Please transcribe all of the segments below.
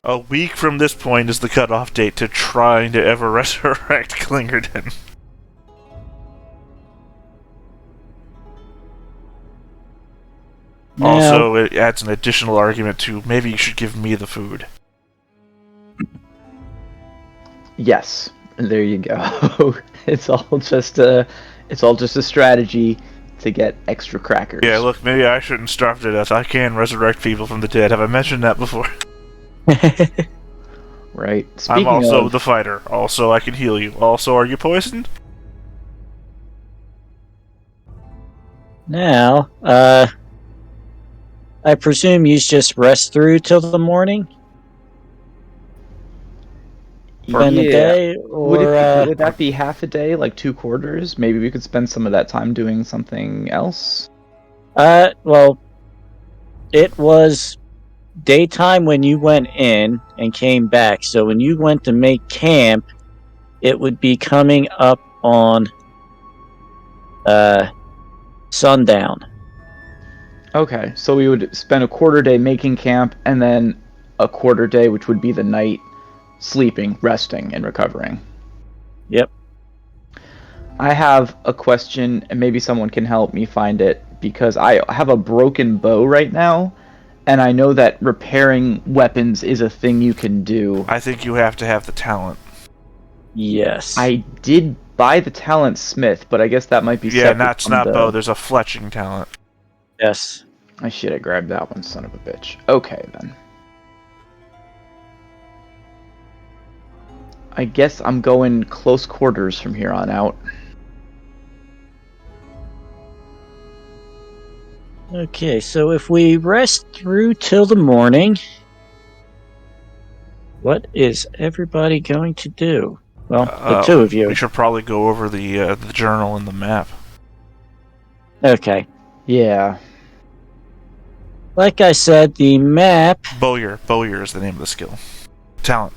A week from this point is the cutoff date to trying to ever resurrect Clingerton. Now, Also, it adds an additional argument to maybe you should give me the food. Yes, there you go. It's all just a strategy to get extra crackers. Yeah, look, maybe I shouldn't starve to death. I can resurrect people from the dead. Have I mentioned that before? Right. I'm also the fighter. Also, I can heal you. Also, are you poisoned? now, I presume you just rest through till the morning? Spend the day, or would that be half a day, like 2/4? Maybe we could spend some of that time doing something else. well, it was daytime when you went in and came back. So when you went to make camp, it would be coming up on sundown. Okay, so we would spend a 1/4 day making camp, and then a 1/4 day, which would be the night, sleeping, resting, and recovering. Yep. I have a question, and maybe someone can help me find it, because I have a broken bow right now, and I know that repairing weapons is a thing you can do. I think you have to have the talent. Yes. I did buy the talent smith, but I guess that might be Yeah, separate from not the... bow. There's a fletching talent. Yes. I should have grabbed that one, son of a bitch. Okay, then. I guess I'm going close quarters from here on out. Okay, so if we rest through till the morning, what is everybody going to do? Well, the two of you. We should probably go over the journal and the map. Okay. Yeah. Like I said, the map... Bowyer is the name of the skill. Talent.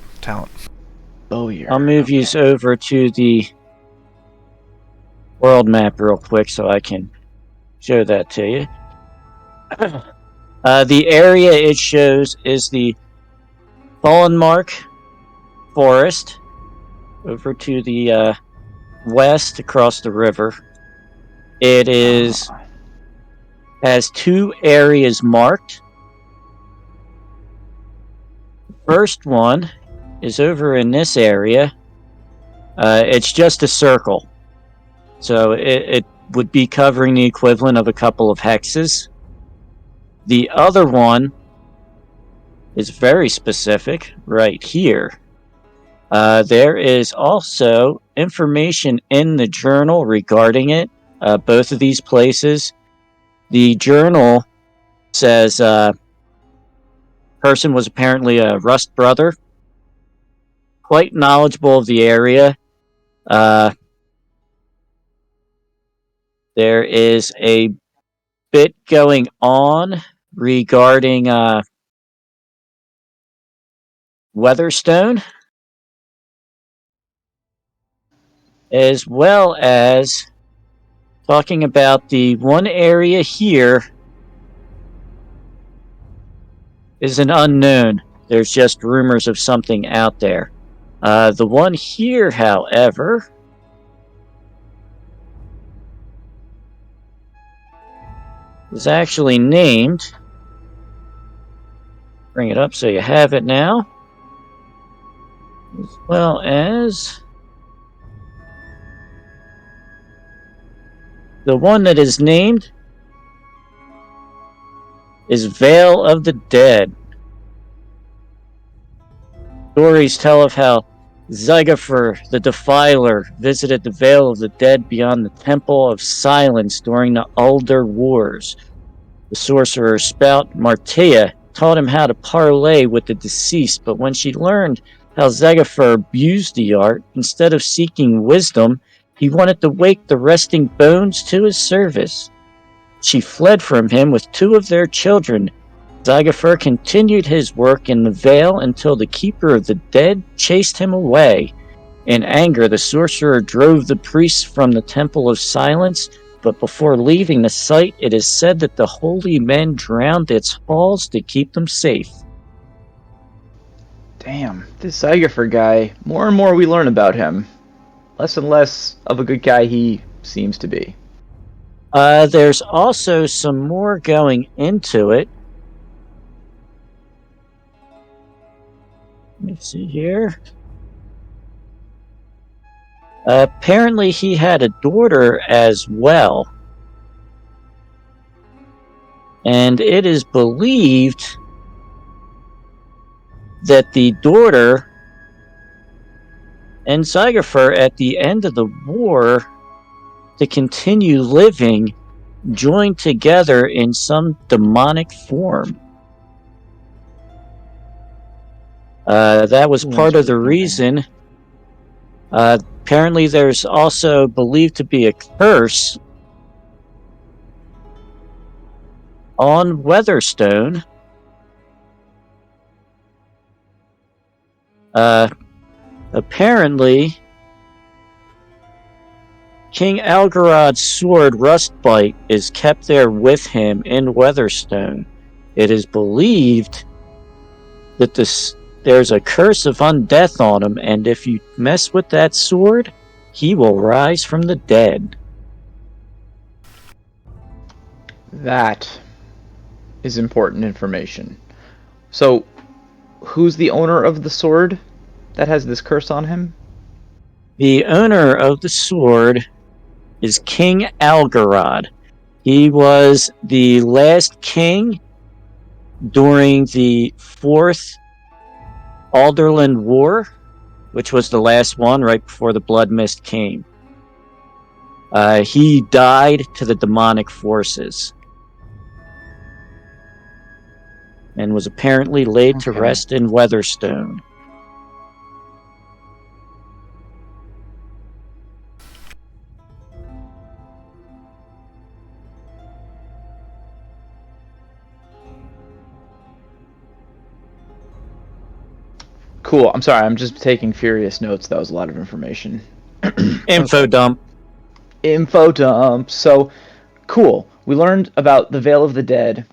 Bowyer. I'll move you over to the world map real quick so I can show that to you. The area it shows is the Fallen Mark Forest over to the west across the river. It has 2 areas marked. The first one is over in this area. It's just a circle. So it would be covering the equivalent of a couple of hexes. The other one is very specific right here. There is also information in the journal regarding it, both of these places. The journal says person was apparently a Rust brother, quite knowledgeable of the area. There is a bit going on regarding Weatherstone, as well as talking about the one area here is an unknown. There's just rumors of something out there. The one here, however, is actually named. Bring it up so you have it now. As well as the one that is named is Vale of the Dead. Stories tell of how Zygofer the Defiler visited the Vale of the Dead beyond the Temple of Silence during the Ulder Wars. The sorcerer spout Martea taught him how to parley with the deceased, but when she learned how Zygofer abused the art, instead of seeking wisdom, he wanted to wake the resting bones to his service. She fled from him with 2 of their children. Zygofer continued his work in the Vale until the Keeper of the Dead chased him away. In anger, the sorcerer drove the priests from the Temple of Silence, but before leaving the site, it is said that the holy men drowned its halls to keep them safe. Damn, this Cypher guy. More and more we learn about him. Less and less of a good guy he seems to be. There's also some more going into it. Let me see here. Apparently, he had a daughter as well. And it is believed that the daughter and Cypher at the end of the war to continue living joined together in some demonic form. That was part of the reason. Apparently, there's also believed to be a curse on Weatherstone. Apparently, King Algarod's sword Rustbite is kept there with him in Weatherstone. It is believed that there's a curse of undeath on him, and if you mess with that sword, he will rise from the dead. That is important information. So, who's the owner of the sword that has this curse on him? The owner of the sword is King Algarod. He was the last king during the Fourth Alderland War, which was the last one right before the Blood Mist came. He died to the demonic forces and was apparently laid to rest in Weatherstone. Cool. I'm sorry. I'm just taking furious notes. That was a lot of information. Info dump. Info dump. So, cool. We learned about the Veil of the Dead.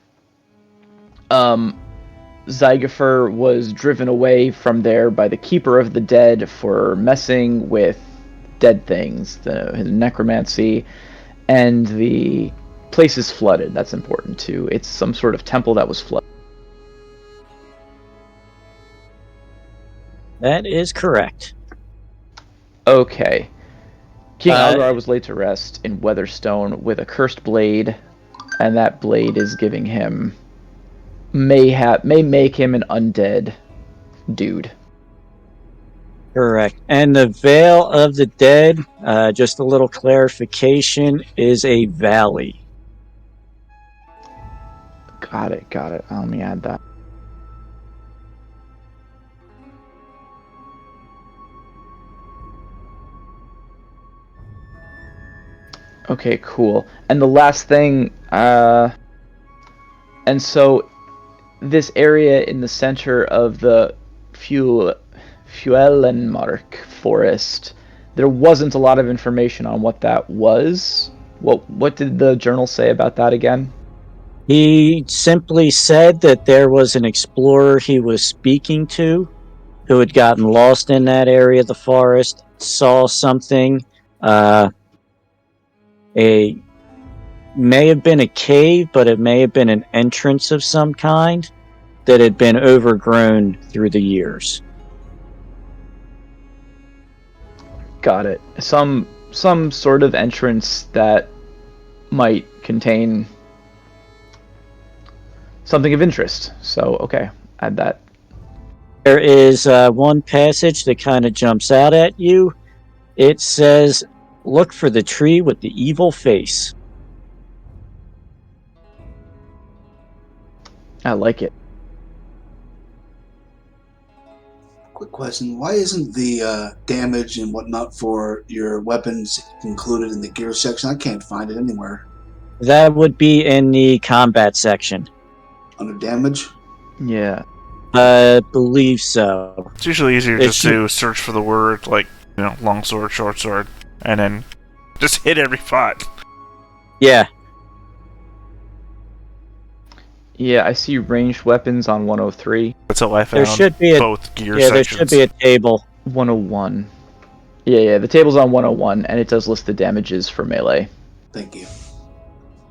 Zygofer was driven away from there by the Keeper of the Dead for messing with dead things, his necromancy, and the place is flooded. That's important too. It's some sort of temple that was flooded. That is correct. Okay. King Algar was laid to rest in Weatherstone with a cursed blade, and that blade is giving him may make him an undead dude. Correct. And the Veil of the Dead, just a little clarification, is a valley. Got it. Let me add that. Okay, cool. And the last thing, and so this area in the center of the Fuelenmark forest, there wasn't a lot of information on what that was. What did the journal say about that again? He simply said that there was an explorer he was speaking to who had gotten lost in that area of the forest, saw something, may have been a cave, but it may have been an entrance of some kind that had been overgrown through the years. Got it. Some sort of entrance that might contain something of interest. So, okay, add that. There is one passage that kind of jumps out at you. It says, "Look for the tree with the evil face." I like it. Quick question: why isn't the damage and whatnot for your weapons included in the gear section? I can't find it anywhere. That would be in the combat section. Under damage? Yeah. I believe so. It's usually easier just to search for the word, like, long sword, short sword, and then just hit every spot. Yeah. Yeah, I see ranged weapons on 103. That's how I found There should be both gear there sections. should be a table. 101. Yeah, the table's on 101, and it does list the damages for melee. Thank you.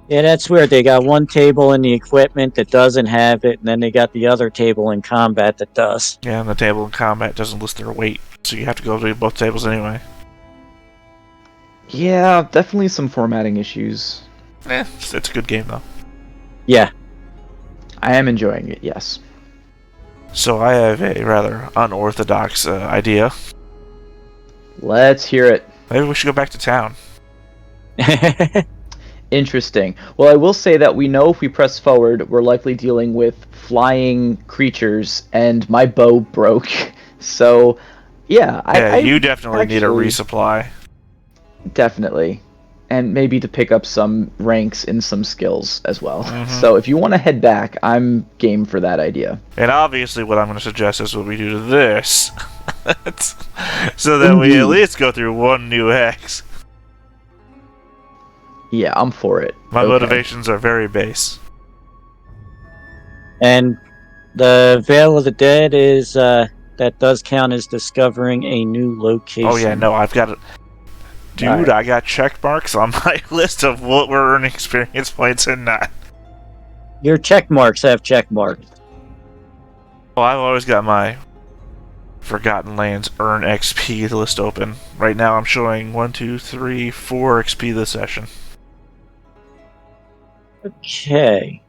Yeah, that's weird. They got one table in the equipment that doesn't have it, and then they got the other table in combat that does. Yeah, and the table in combat doesn't list their weight, so you have to go to both tables anyway. Yeah, definitely some formatting issues. It's a good game though. Yeah. I am enjoying it, yes. So I have a rather unorthodox idea. Let's hear it. Maybe we should go back to town. Interesting. Well, I will say that we know if we press forward, we're likely dealing with flying creatures, and my bow broke. So, yeah. You definitely need a resupply. Definitely. And maybe to pick up some ranks in some skills as well. Mm-hmm. So if you want to head back, I'm game for that idea. And obviously what I'm going to suggest is what we do to this. So that we at least go through one new hex. Yeah, I'm for it. My motivations are very base. And the Veil of the Dead is that does count as discovering a new location. Oh yeah, no, I've got it. Dude, Right. I got check marks on my list of what we're earning experience points and not. Your check marks have check marks. Well, I've always got my Forgotten Lands earn XP list open. Right now I'm showing 1, 2, 3, 4 XP this session. Okay.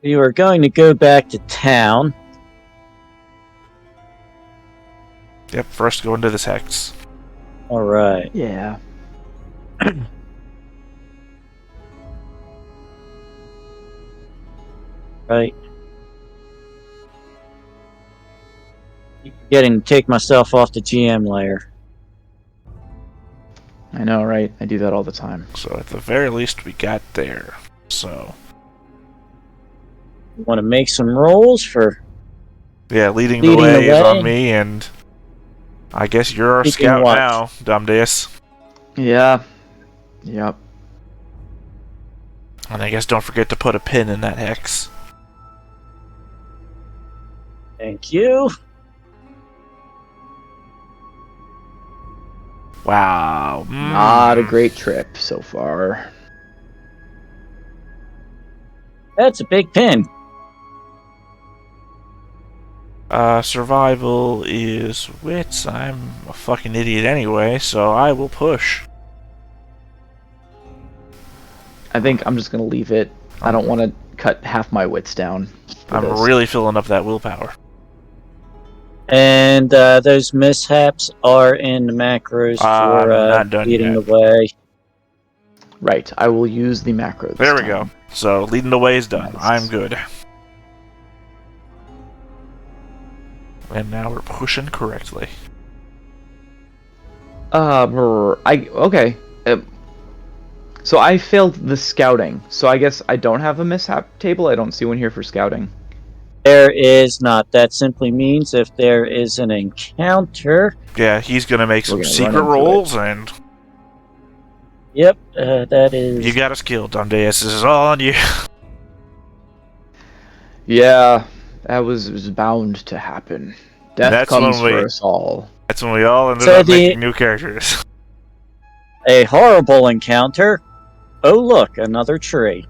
We are going to go back to town. Yep, first go into this hex. Alright. Yeah. Right. Getting to take myself off the GM layer. I know, right? I do that all the time. So at the very least we got there. So Want to make some rolls for yeah, leading the Leading the way is way. on me, and I guess you're our Speaking scout what? now, Dumdace. Yeah. Yep. And I guess don't forget to put a pin in that hex. thank you. Wow. Not a great trip so far. That's a big pin. Survival is wits. I'm a fucking idiot anyway, so I will push. I think I'm just going to leave it. I don't want to cut half my wits down. for I'm this. really filling up that willpower. And those mishaps are in the macros I'm not for done leading yet. the way. Right. I will use the macro this There we time. go. So leading the way is done. Nice. I'm good. And now we're pushing correctly. Okay. So I failed the scouting. So I guess I don't have a mishap table. I don't see one here for scouting. There is not. That simply means if there is an encounter. Yeah, he's gonna make some We're gonna secret run into rolls, and Yep, that is. you got us killed, Dumdace. This is all on you. Yeah, that was bound to happen. Death That's comes when we- for us all. That's when we all ended So up the- making new characters. A horrible encounter. Oh, look, another tree.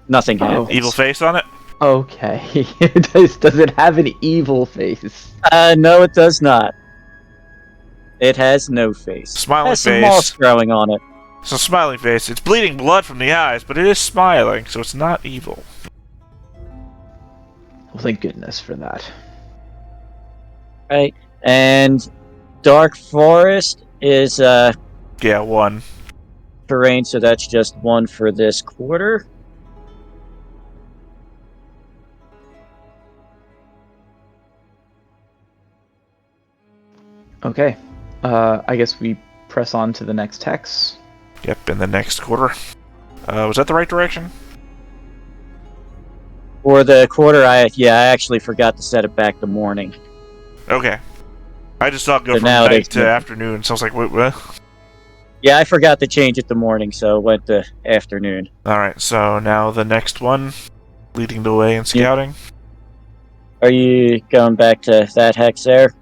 Nothing Oh. happens. Evil face on it? Okay. Does it have an evil face? No, it does not. It has no face. Smiling It has some face. moss growing on it. It's a smiling face. It's bleeding blood from the eyes, but it is smiling, so it's not evil. Well, thank goodness for that. Right. And Dark Forest is Yeah, 1. terrain, so that's just one for this quarter. Okay. I guess we press on to the next hex. Yep, in the next quarter. Was that the right direction? For the quarter, I actually forgot to set it back to morning. Okay. I just saw it go So from now it night is to morning. afternoon, so I was like, wait, what? Yeah, I forgot to change it to morning, so it went to afternoon. Alright, so now the next one, leading the way in scouting. Are you going back to that hex there?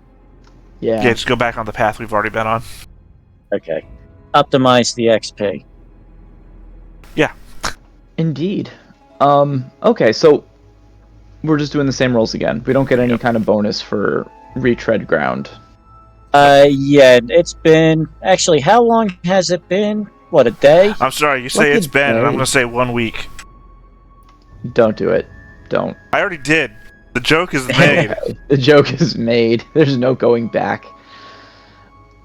Yeah. Yeah, just go back on the path we've already been on. Okay. Optimize the XP. Indeed. Okay, so we're just doing the same rolls again. We don't get any kind of bonus for retread ground. Yeah, it's been... Actually, how long has it been? What, a day? I'm sorry, you say Like it's a been, and I'm day. going to say 1 week. Don't do it. Don't. I already did. The joke is made. The joke is made. There's no going back.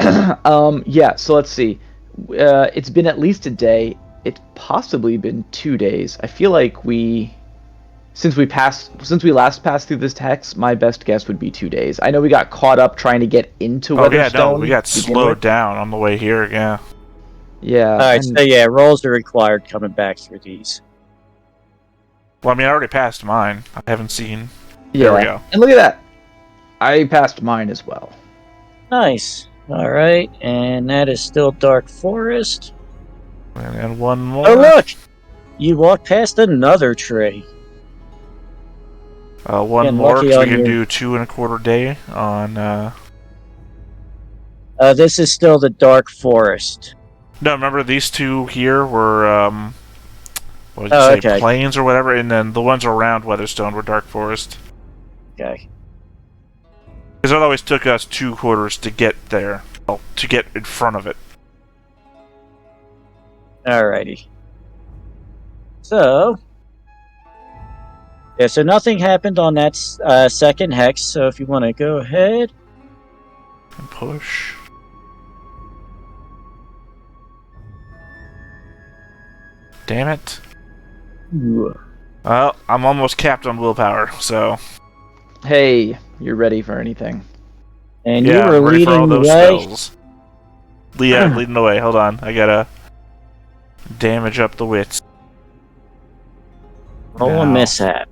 Yeah, so let's see. It's been at least a day. It's possibly been 2 days. I feel like since we last passed through this hex, my best guess would be 2 days. I know we got caught up trying to get into Oh, yeah, Weatherstone. no, we got to begin slowed with. down on the way here, yeah. Yeah. Alright, so yeah, rolls are required coming back through these. Well, I mean, I already passed mine. I haven't seen... yeah. There we go. And look at that. I passed mine as well. Nice. Alright, and that is still Dark Forest. And one more. Oh, look! You walked past another tree. One Getting more, lucky because we on can your- do 2.25 day on... This is still the Dark Forest. No, remember these two here were, what did you Oh, say, okay. plains or whatever, and then the ones around Weatherstone were Dark Forest. Okay. Because it always took us 2 quarters to get there, well, to get in front of it. Alrighty. So... yeah, so nothing happened on that second hex, so if you want to go ahead... And push. Damn it. Ooh. Well, I'm almost capped on willpower, so... Hey, you're ready for anything. And yeah, you were I'm ready for all leading the those way. spells. Yeah, leading the way. Hold on, I gotta damage up the wits. Roll a Now. mishap.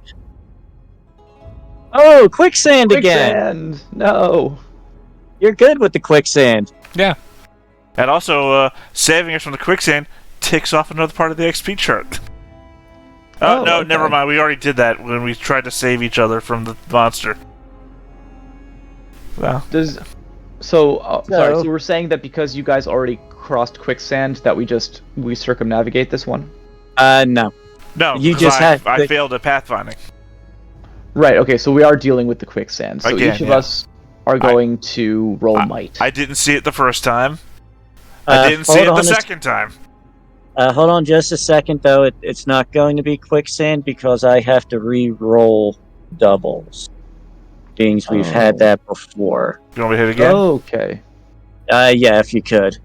Oh, quicksand again! Quicksand! No! You're good with the quicksand. Yeah. And also, saving us from the quicksand ticks off another part of the XP chart. Oh, no, okay. never mind. We already did that when we tried to save each other from the monster. Well, So we're saying that because you guys already crossed quicksand that we circumnavigate this one? No. no, You because just had I the- failed at pathfinding. Right, okay, so we are dealing with the quicksand. So Again, each of yeah. us are going to roll might. I didn't see it the first time. I didn't see it the second time. Hold on just a second, though. It's not going to be quicksand because I have to re-roll doubles. Being we've had that before. You want me to hit again? Okay. Yeah, if you could.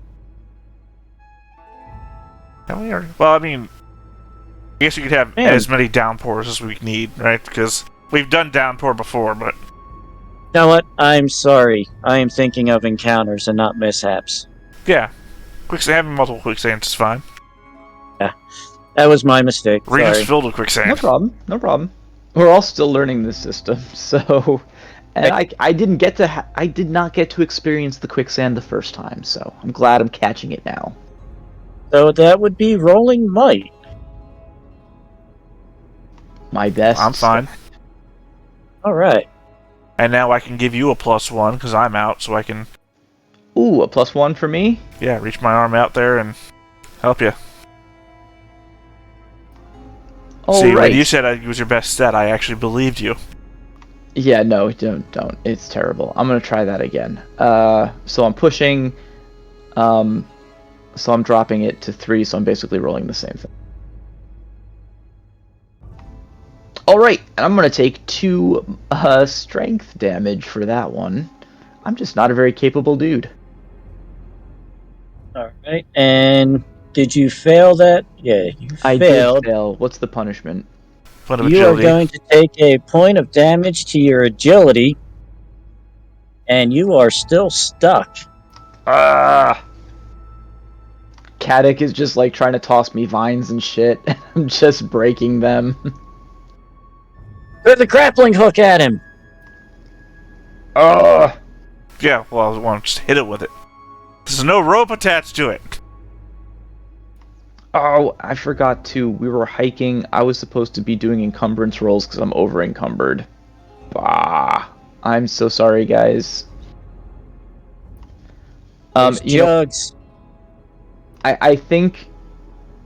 Can we already? Well, I mean, I guess you could have Man. as many downpours as we need, right? Because we've done downpour before, but... You know what? I'm sorry. I am thinking of encounters and not mishaps. Yeah. Quicksand, having multiple quicksands is fine. That was my mistake. Arena's Sorry. filled with quicksand. No problem. No problem. We're all still learning this system, so and I did not get to experience the quicksand the first time, so I'm glad I'm catching it now. So that would be rolling might. My best. I'm fine. Alright. And now I can give you a +1 because I'm out, so I can, Ooh, a +1 for me. yeah, reach my arm out there and help you. All See, right. when you said it was your best stat, I actually believed you. Yeah, no, don't. It's terrible. I'm gonna try that again. So I'm pushing. So I'm dropping it to 3. So I'm basically rolling the same thing. All right, and I'm gonna take 2 strength damage for that one. I'm just not a very capable dude. Alright. And did you fail that? Yeah, you I failed. did fail. What's the punishment? Point of You are agility. going to take a point of damage to your agility, and you are still stuck. Ah! Caddick is just like trying to toss me vines and shit. I'm just breaking them. Throw the grappling hook at him! Yeah, well, I want to just hit it with it. There's no rope attached to it. Oh, I forgot to. We were hiking. I was supposed to be doing encumbrance rolls because I'm over encumbered. Bah. I'm so sorry, guys. There's jugs. I think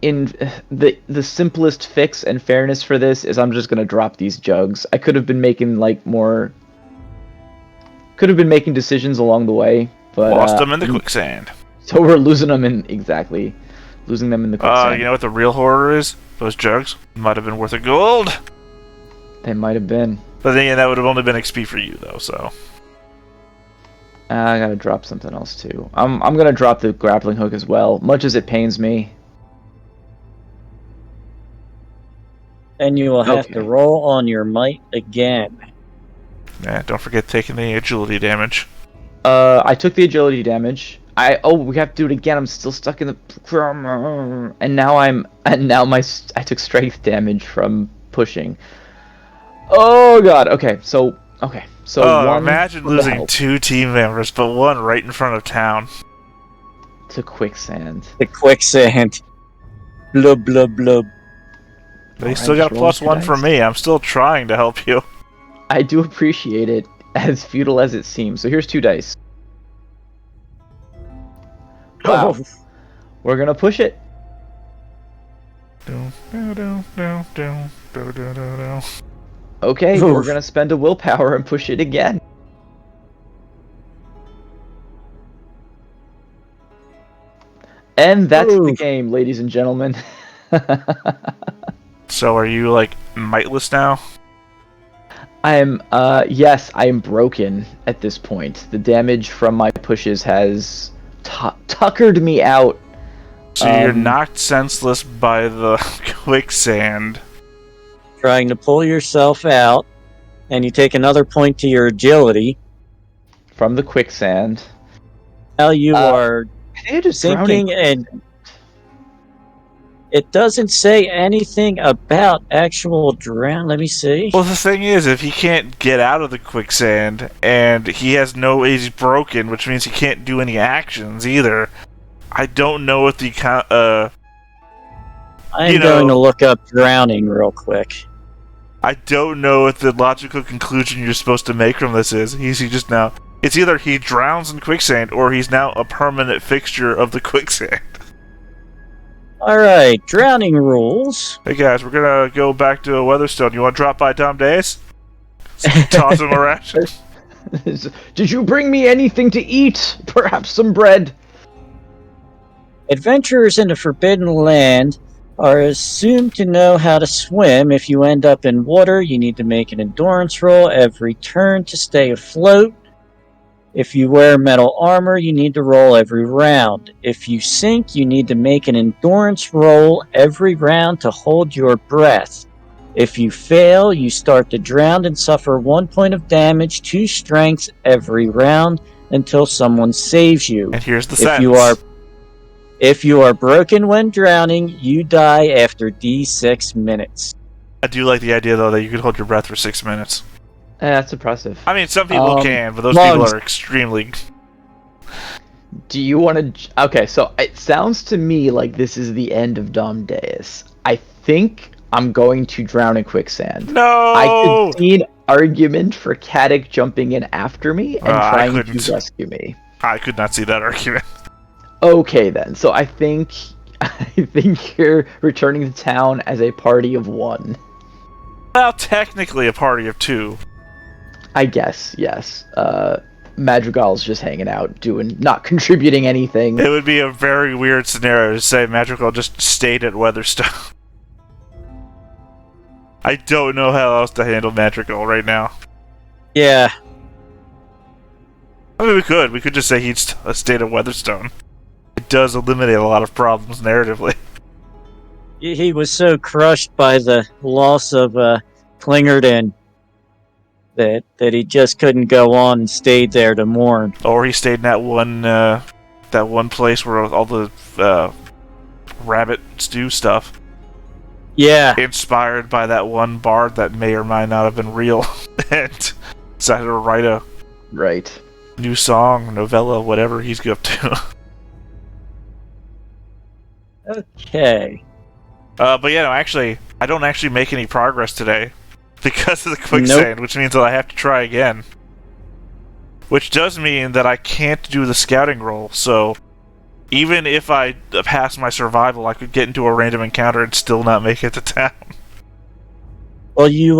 in the simplest fix and fairness for this is I'm just gonna drop these jugs. I could have been making decisions along the way, but Lost them in the quicksand. So we're losing them in losing them in the quicksand. You know what the real horror is? Those jugs might have been worth a gold. They might have been. But then that would have only been XP for you though. So I gotta drop something else too. I'm gonna drop the grappling hook as well, much as it pains me. And you will have to roll on your might again. yeah, don't forget taking the agility damage. I took the agility damage. We have to do it again. I'm still stuck in the I took strength damage from pushing. Oh god. Okay. So one imagine losing 2 team members, but one right in front of town. To quicksand. The quicksand. Blub blub blub. But you still got a +1 from me. I'm still trying to help you. I do appreciate it, as futile as it seems. So here's 2 dice. Wow. Oh. We're gonna push it. Okay, Oof. we're gonna spend a willpower and push it again. And that's the Oof. game, ladies and gentlemen. So are you like mightless now? Yes, I am broken at this point. The damage from my pushes has tuckered me out. So you're knocked senseless by the quicksand. Trying to pull yourself out, and you take another point to your agility. From the quicksand. Now you are just sinking, drowning. and it doesn't say anything about actual drown. Let me see. Well, the thing is, if he can't get out of the quicksand, and he's broken, which means he can't do any actions either, I don't know what the I'm going to look up drowning real quick. I don't know what the logical conclusion you're supposed to make from this is. It's either he drowns in quicksand, or he's now a permanent fixture of the quicksand. Alright, drowning rules. Hey guys, we're gonna go back to Weatherstone. You wanna drop by Tom Days? Toss him a ration. Did you bring me anything to eat? Perhaps some bread? Adventurers in the Forbidden Land are assumed to know how to swim. If you end up in water, you need to make an endurance roll every turn to stay afloat. If you wear metal armor, you need to roll every round. If you sink, you need to make an endurance roll every round to hold your breath. If you fail, you start to drown and suffer 1 point of damage to strength every round until someone saves you. And here's the sentence. If you are broken when drowning, you die after D6 minutes. I do like the idea, though, that you could hold your breath for 6 minutes. That's impressive. I mean, some people can, but those people are extremely... Do you want to... Okay, so it sounds to me like this is the end of Dom Deus. I think I'm going to drown in quicksand. No! I could see an argument for Caddick jumping in after me and trying to rescue me. I could not see that argument. Okay, then. So I think you're returning to town as a party of 1. Well, technically a party of 2. I guess, yes. Madrigal's just hanging out, not contributing anything. It would be a very weird scenario to say Madrigal just stayed at Weatherstone. I don't know how else to handle Madrigal right now. Yeah. I mean, we could just say he'd stayed at Weatherstone. It does eliminate a lot of problems narratively. He was so crushed by the loss of Klingerton that he just couldn't go on and stayed there to mourn. Or he stayed in that one place where all the rabbit stew stuff. Yeah. Inspired by that one bard that may or might not have been real, and decided to write a new song, novella, whatever he's up to. Okay. But yeah, no, actually, I don't actually make any progress today because of the Nope. quicksand, which means that I have to try again. Which does mean that I can't do the scouting roll, so even if I pass my survival, I could get into a random encounter and still not make it to town. Well, you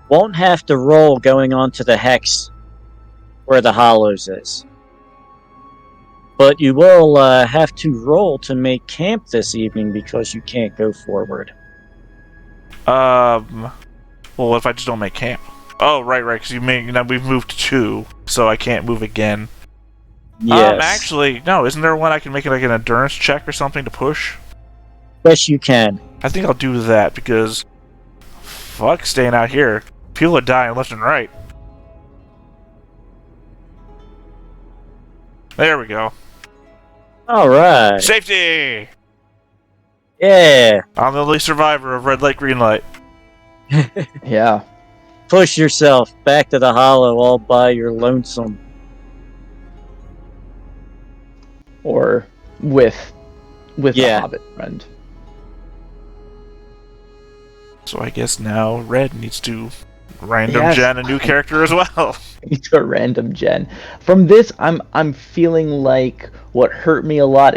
won't have to roll going on to the hex where the hollows is. But you will have to roll to make camp this evening because you can't go forward. Well, what if I just don't make camp? Oh, right, because we've moved to 2, so I can't move again. Yes. Actually, no, isn't there one I can make like an endurance check or something to push? Yes, you can. I think I'll do that because fuck staying out here. People are dying left and right. There we go. Alright. Safety! Yeah. I'm the only survivor of red light, green light. Yeah. Push yourself back to the hollow all by your lonesome. Or with Yeah. a hobbit friend. So I guess now Red needs to random Yes. gen a new character as well. To a random gen. From this, I'm feeling like what hurt me a lot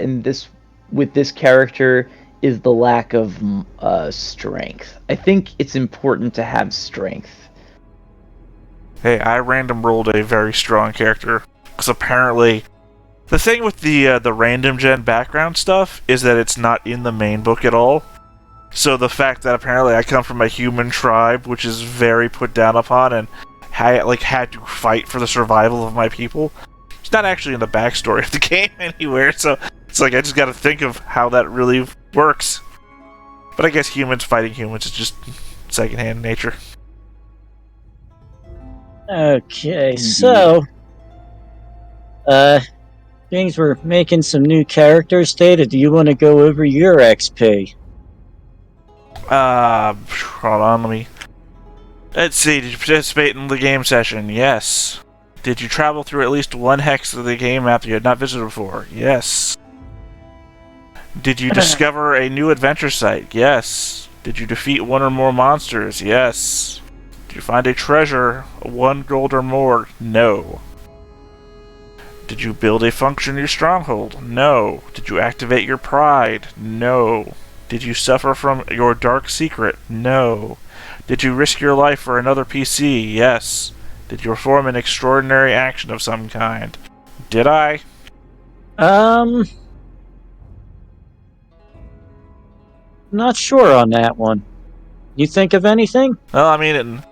with this character is the lack of strength. I think it's important to have strength. Hey, I random rolled a very strong character because apparently the thing with the random gen background stuff is that it's not in the main book at all. So the fact that apparently I come from a human tribe, which is very put down upon, and had to fight for the survival of my people, it's not actually in the backstory of the game anywhere. So it's like I just got to think of how that really works. But I guess humans fighting humans is just secondhand nature. Okay, so things we're making some new characters, Data. Do you want to go over your XP? Hold on, let's see, did you participate in the game session? Yes. Did you travel through at least one hex of the game map that you had not visited before? Yes. Did you discover a new adventure site? Yes. Did you defeat one or more monsters? Yes. Did you find a treasure, 1 gold or more? No. Did you build a function in your stronghold? No. Did you activate your pride? No. Did you suffer from your dark secret? No. Did you risk your life for another PC? Yes. Did you perform an extraordinary action of some kind? Did I? Not sure on that one. You think of anything? Well, I mean,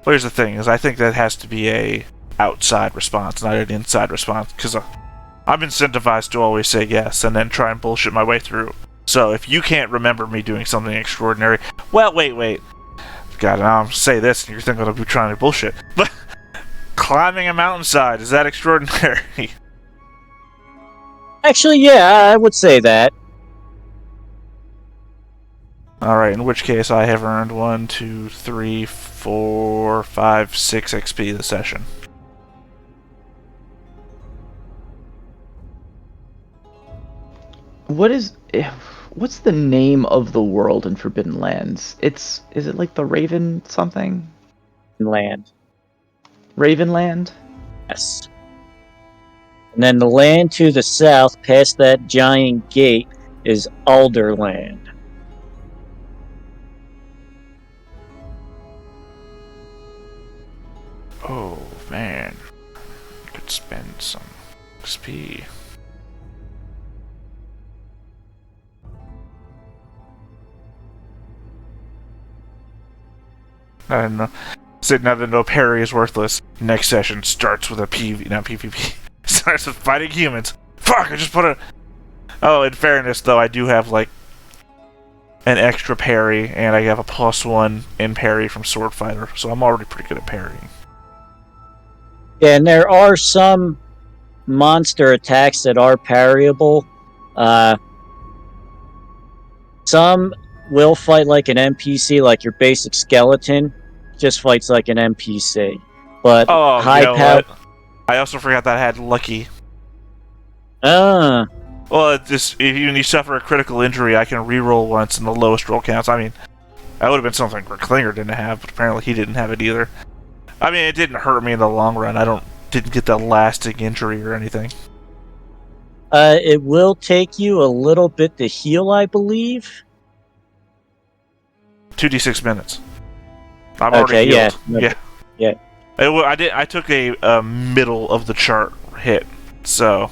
here's the thing, is I think that has to be a outside response, not an inside response, because I'm incentivized to always say yes and then try and bullshit my way through. So if you can't remember me doing something extraordinary, well, wait. God, I'll say this and you're thinking I'm trying to bullshit. But climbing a mountainside, is that extraordinary? Actually, yeah, I would say that. Alright, in which case I have earned 1, 2, 3, 4, 5, 6 XP this session. What's the name of the world in Forbidden Lands? Is it like the Raven something? Land. Ravenland? Yes. And then the land to the south, past that giant gate, is Alderland. Oh, man. I could spend some XP. I don't know. So now that no parry is worthless, next session starts with a PvP. Starts with fighting humans. Fuck, I just put a... Oh, in fairness, though, I do have, like, an extra parry, and I have a +1 in parry from Sword Fighter, so I'm already pretty good at parrying. Yeah, and there are some monster attacks that are parryable. Some will fight like an NPC, like your basic skeleton just fights like an NPC. But Oh, high you know power. what? I also forgot that I had Lucky. Ah, Well, if you suffer a critical injury, I can reroll once, and the lowest roll counts. I mean, that would have been something Klinger didn't have, but apparently he didn't have it either. I mean, it didn't hurt me in the long run. Didn't get that lasting injury or anything. It will take you a little bit to heal, I believe. 2d6 minutes. I'm already healed. Yeah. I took a middle of the chart hit, so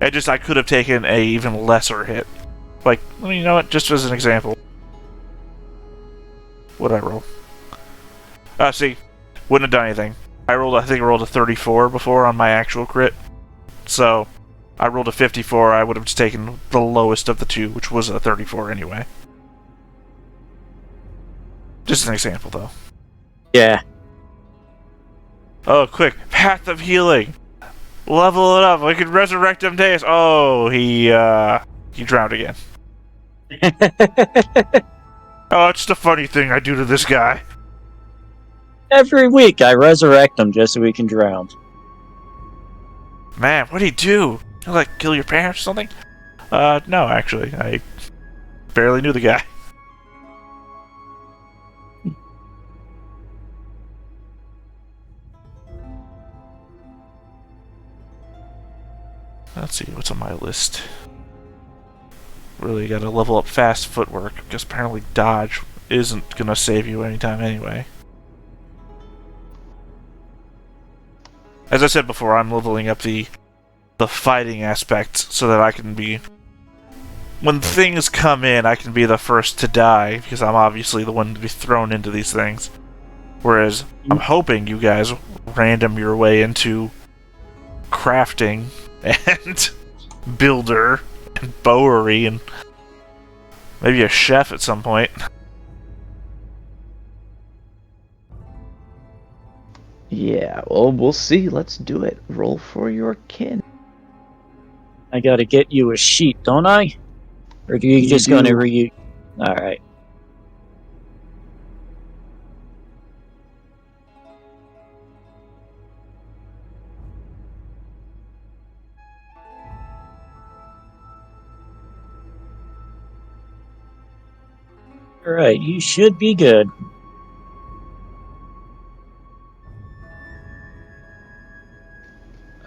I could have taken a even lesser hit. Like, well, you know what? Just as an example, what'd I roll? See, wouldn't have done anything. I think I rolled a 34 before on my actual crit, so I rolled a 54. I would have just taken the lowest of the two, which was a 34 anyway. Just an example, though. Yeah. Oh, quick! Path of Healing! Level it up! We can resurrect him days! Oh, he drowned again. Oh, it's the funny thing I do to this guy. Every week I resurrect him just so he can drown. Man, what'd he do? He'll, like, kill your parents or something? No, actually. I barely knew the guy. Let's see, what's on my list? Really gotta level up fast footwork, because apparently dodge isn't gonna save you anytime anyway. As I said before, I'm leveling up the fighting aspects so that I can be... When things come in, I can be the first to die, because I'm obviously the one to be thrown into these things. Whereas, I'm hoping you guys random your way into crafting and builder and bowery and maybe a chef at some point. Yeah, well, we'll see. Let's do it. Roll for your kin. I gotta get you a sheet, don't I? Or do you just gonna Alright. Alright, you should be good.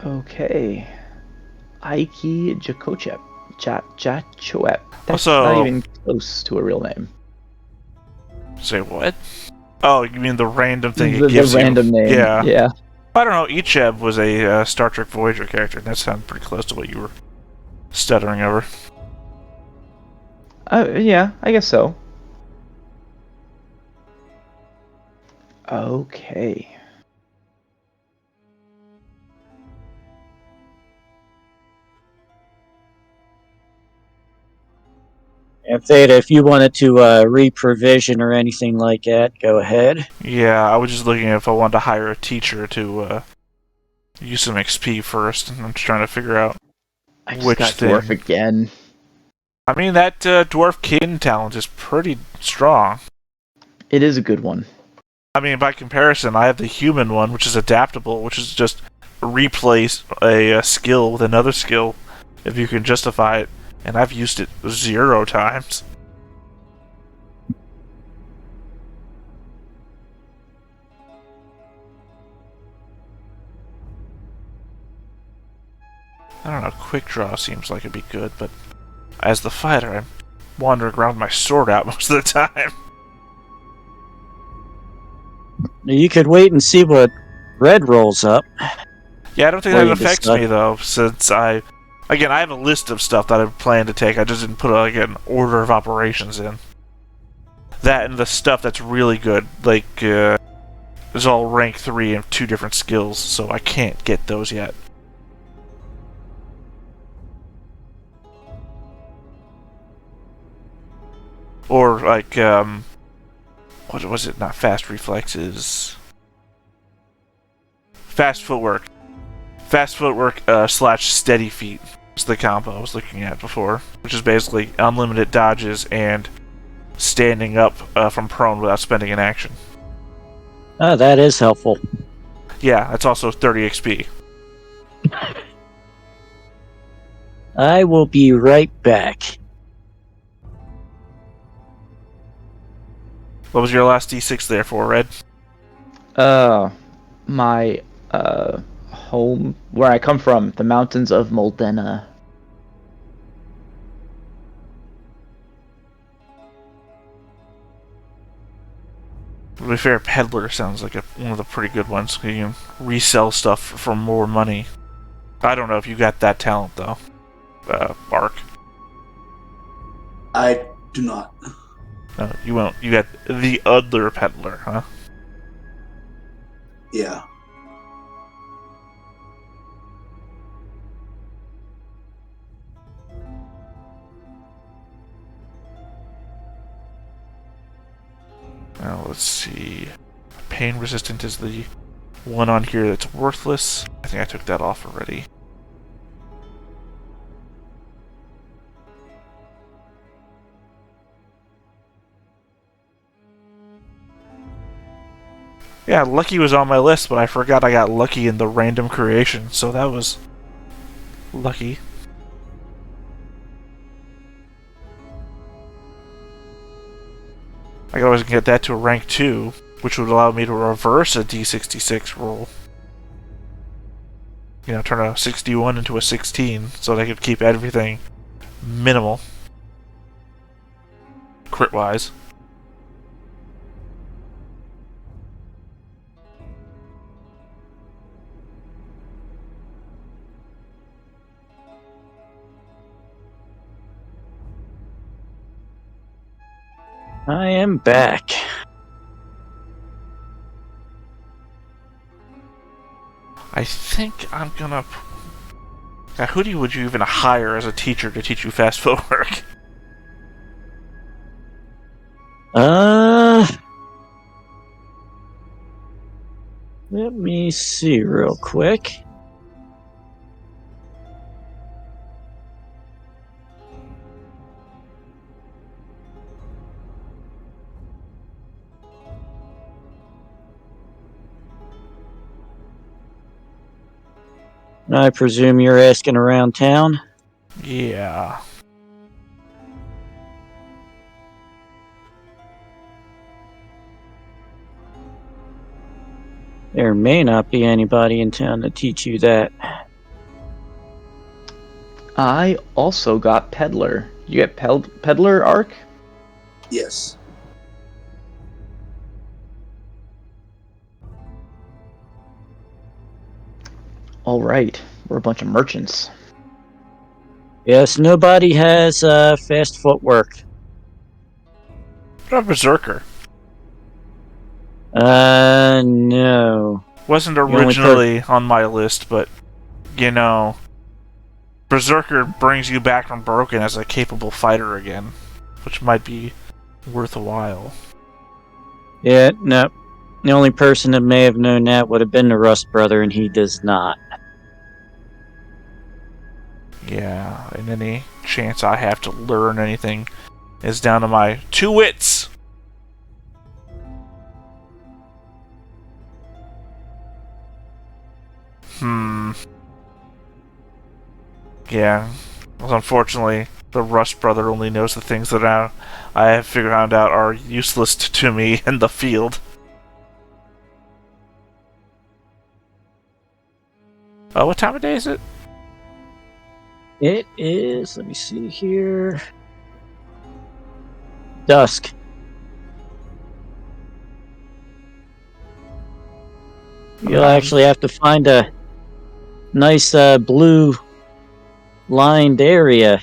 Okay. Aiki Jakochep. Jachoep. That's Also- not even close to a real name. Say what? Oh, you mean the random thing The it gives random you? name. Yeah. Yeah. I don't know, Icheb was a Star Trek Voyager character, and that sounded pretty close to what you were stuttering over. Yeah, I guess so. Okay. And Theta, if you wanted to re-provision or anything like that, go ahead. Yeah, I was just looking if I wanted to hire a teacher to use some XP first, and I'm just trying to figure out I just which got thing. dwarf again. I mean, that dwarf kin talent is pretty strong. It is a good one. I mean, by comparison, I have the human one, which is adaptable, which is just replace a skill with another skill if you can justify it, and I've used it 0 times. I don't know, quick draw seems like it'd be good, but as the fighter, I'm wandering around with my sword out most of the time. You could wait and see what Red rolls up. Yeah, I don't think Well, that you affects discuss- me, though, since I have a list of stuff that I plan to take. I just didn't put, like, an order of operations in. That and the stuff that's really good, like, is all rank 3 and 2 different skills, so I can't get those yet. Or, like, what was it? Not fast reflexes. Fast footwork. Fast footwork slash steady feet is the combo I was looking at before, which is basically unlimited dodges and standing up from prone without spending an action. Oh, that is helpful. Yeah, that's also 30 XP. I will be right back. What was your last D6 there for, Red? My home, where I come from, the mountains of Moldena. To be fair, peddler sounds like one of the pretty good ones. You can resell stuff for more money. I don't know if you got that talent though, Bark. I do not. No, you won't. You got the other peddler, huh? Yeah. Now let's see. Pain resistant is the one on here that's worthless. I think I took that off already. Yeah, lucky was on my list, but I forgot I got lucky in the random creation, so that was lucky. I could always get that to a rank 2, which would allow me to reverse a D66 roll. You know, turn a 61 into a 16, so that I could keep everything minimal. Crit-wise. I am back. I think I'm gonna... Now, who would you even hire as a teacher to teach you fast footwork? Let me see real quick. I presume you're asking around town? Yeah. There may not be anybody in town to teach you that. I also got Peddler. You get Peddler, Arc? Yes. Alright, we're a bunch of merchants. Yes, nobody has fast footwork. What about Berserker? No. Wasn't only originally on my list, but, you know, Berserker brings you back from broken as a capable fighter again, which might be worth a while. Yeah, no. The only person that may have known that would have been the Rust brother, and he does not. Yeah, and any chance I have to learn anything is down to my 2 wits! Yeah. Well, unfortunately, the Rust brother only knows the things that I have figured out are useless to me in the field. What time of day is it? It is, let me see here, dusk. You'll actually have to find a nice blue lined area.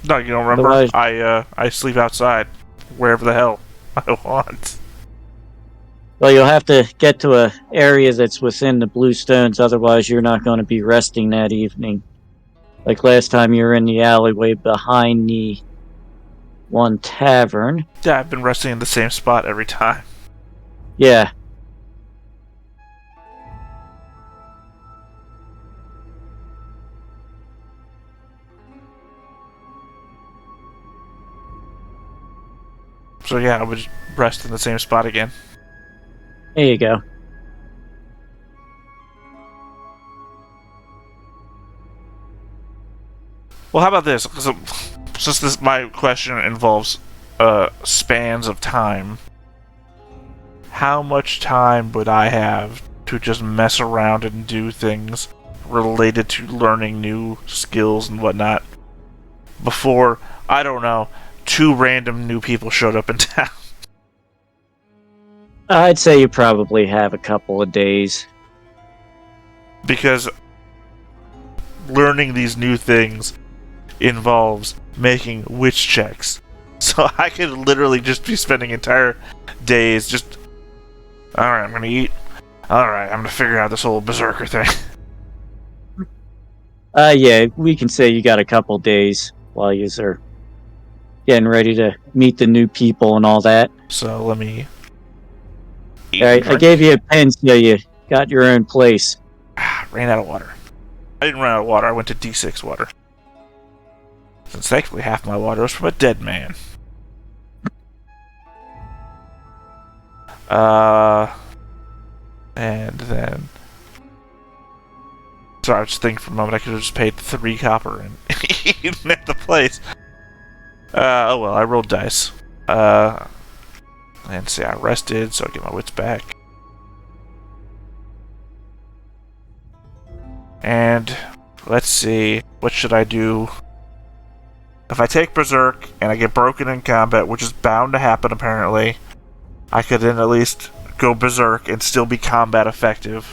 No, you don't remember? Otherwise- I sleep outside, wherever the hell I want. Well, you'll have to get to a area that's within the blue stones, otherwise you're not going to be resting that evening. Like last time you were in the alleyway behind the one tavern. Yeah, I've been resting in the same spot every time. Yeah. So yeah, I would rest in the same spot again. There you go. Well, how about this? Since my question involves spans of time, how much time would I have to just mess around and do things related to learning new skills and whatnot before, I don't know, 2 random new people showed up in town? I'd say you probably have a couple of days. Because learning these new things involves making witch checks. So I could literally just be spending entire days just, alright, I'm gonna eat. Alright, I'm gonna figure out this whole berserker thing. Yeah, we can say you got a couple days while you're getting ready to meet the new people and all that. So let me eat All and right, I drink. gave you a pen so you got your own place. Ran out of water. I didn't run out of water, I went to D6 water. Since thankfully half my water was from a dead man. And then... Sorry, I was just thinking for a moment I could have just paid 3 copper and eaten at the place. Oh well, I rolled dice. And see, I rested, so I get my wits back. And let's see, what should I do? If I take Berserk and I get broken in combat, which is bound to happen apparently, I could then at least go Berserk and still be combat effective,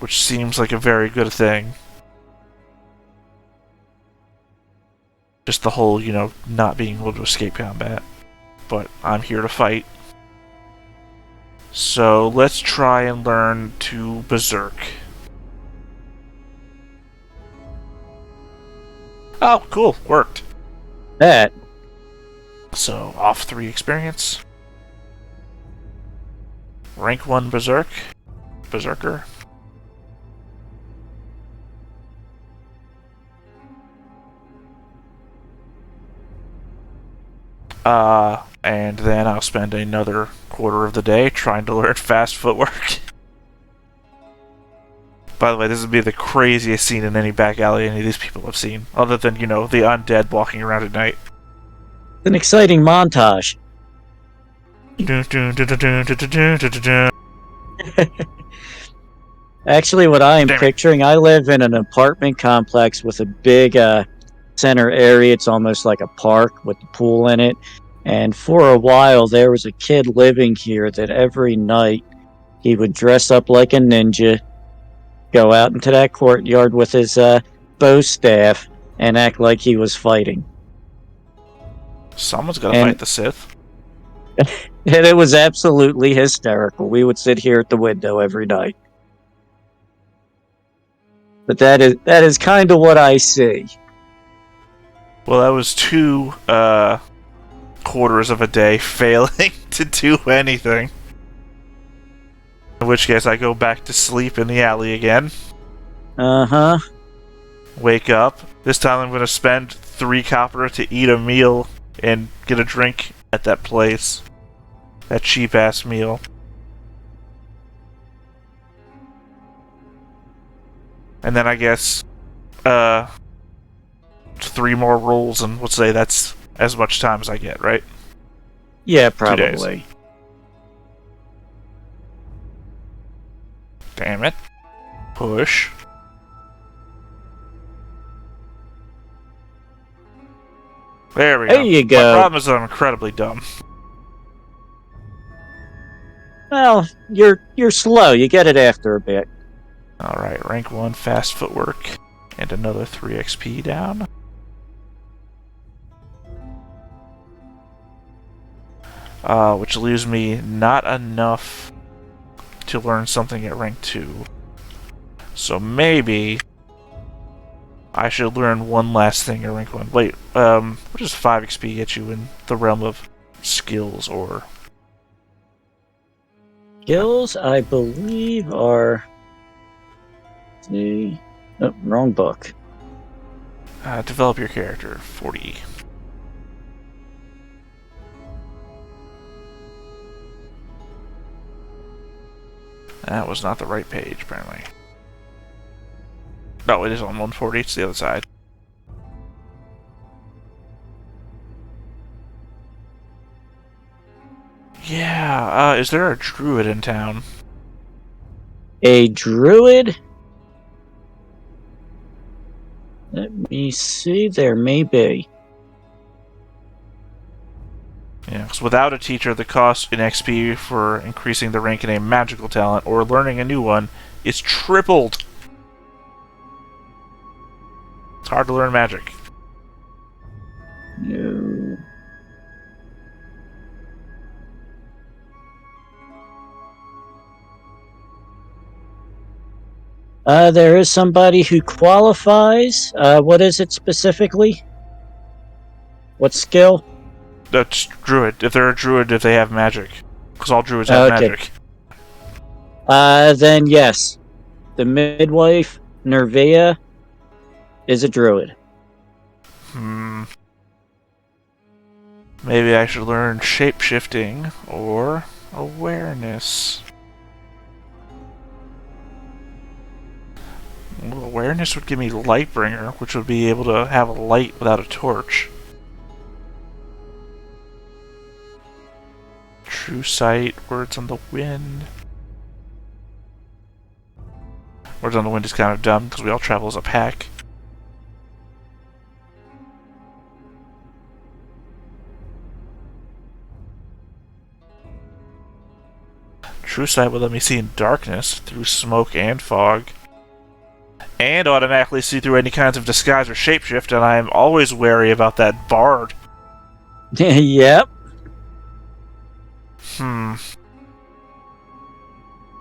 which seems like a very good thing. Just the whole, not being able to escape combat. But I'm here to fight. So let's try and learn to Berserk. Oh, cool. Worked. That. So, off 3 experience. Rank 1 Berserker. And then I'll spend another quarter of the day trying to learn fast footwork. By the way, this would be the craziest scene in any back alley any of these people have seen, other than, the undead walking around at night. An exciting montage. Actually, what I am picturing, I live in an apartment complex with a big center area. It's almost like a park with a pool in it. And for a while, there was a kid living here that every night he would dress up like a ninja, go out into that courtyard with his bow staff, and act like he was fighting. Someone's gonna fight the Sith. And it was absolutely hysterical. We would sit here at the window every night. But that is kind of what I see. Well, that was 2 quarters of a day failing to do anything. In which case, I go back to sleep in the alley again. Uh-huh. Wake up. This time I'm going to spend 3 copper to eat a meal and get a drink at that place. That cheap-ass meal. And then I guess 3 more rolls, and we'll say that's as much time as I get, right? Yeah, 2 probably. days. Damn it. Push. There we go. There you go. My problem is that I'm incredibly dumb. Well, you're slow. You get it after a bit. Alright, rank 1 fast footwork. And another 3 XP down. Which leaves me not enough to learn something at rank 2. So maybe I should learn one last thing at rank 1. Wait, what does 5 XP get you in the realm of skills or... Skills, I believe, are... Oh, wrong book. Develop your character, 40. That was not the right page, apparently. No, it is on 140, it's the other side. Yeah, is there a druid in town? A druid? Let me see. There may be. Yeah, because without a teacher, the cost in XP for increasing the rank in a magical talent or learning a new one is tripled. It's hard to learn magic. No. There is somebody who qualifies. What is it specifically? What skill? That's druid. If they're a druid, if they have magic. Because all druids have Okay. magic. Then yes. The midwife, Nervea, is a druid. Maybe I should learn shape-shifting or awareness. Well, awareness would give me Lightbringer, which would be able to have a light without a torch. True sight, words on the wind. Words on the wind is kind of dumb because we all travel as a pack. True sight would let me see in darkness through smoke and fog. And automatically see through any kinds of disguise or shapeshift, and I am always wary about that bard. Yep.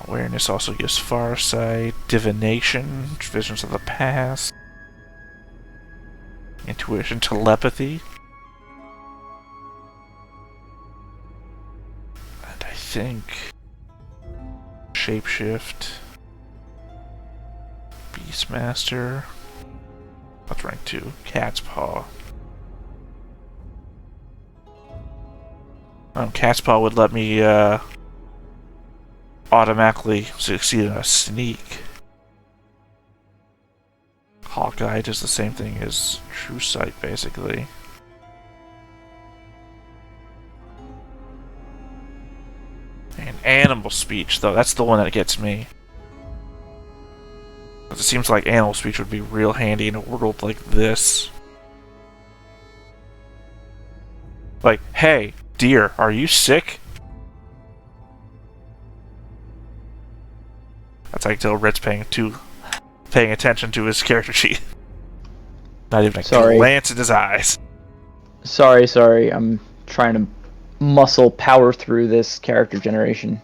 Awareness also gives farsight, divination, visions of the past, intuition, telepathy. And I think shapeshift, beastmaster. That's rank 2. Cat's paw. Cat's paw would let me automatically succeed in a sneak. Hawkeye does the same thing as True Sight, basically. And animal speech, though, that's the one that gets me. It seems like animal speech would be real handy in a world like this. Like, hey, deer, are you sick? That's how I can tell Red's paying attention to his character sheet. Not even a glance in his eyes. Sorry. I'm trying to muscle power through this character generation.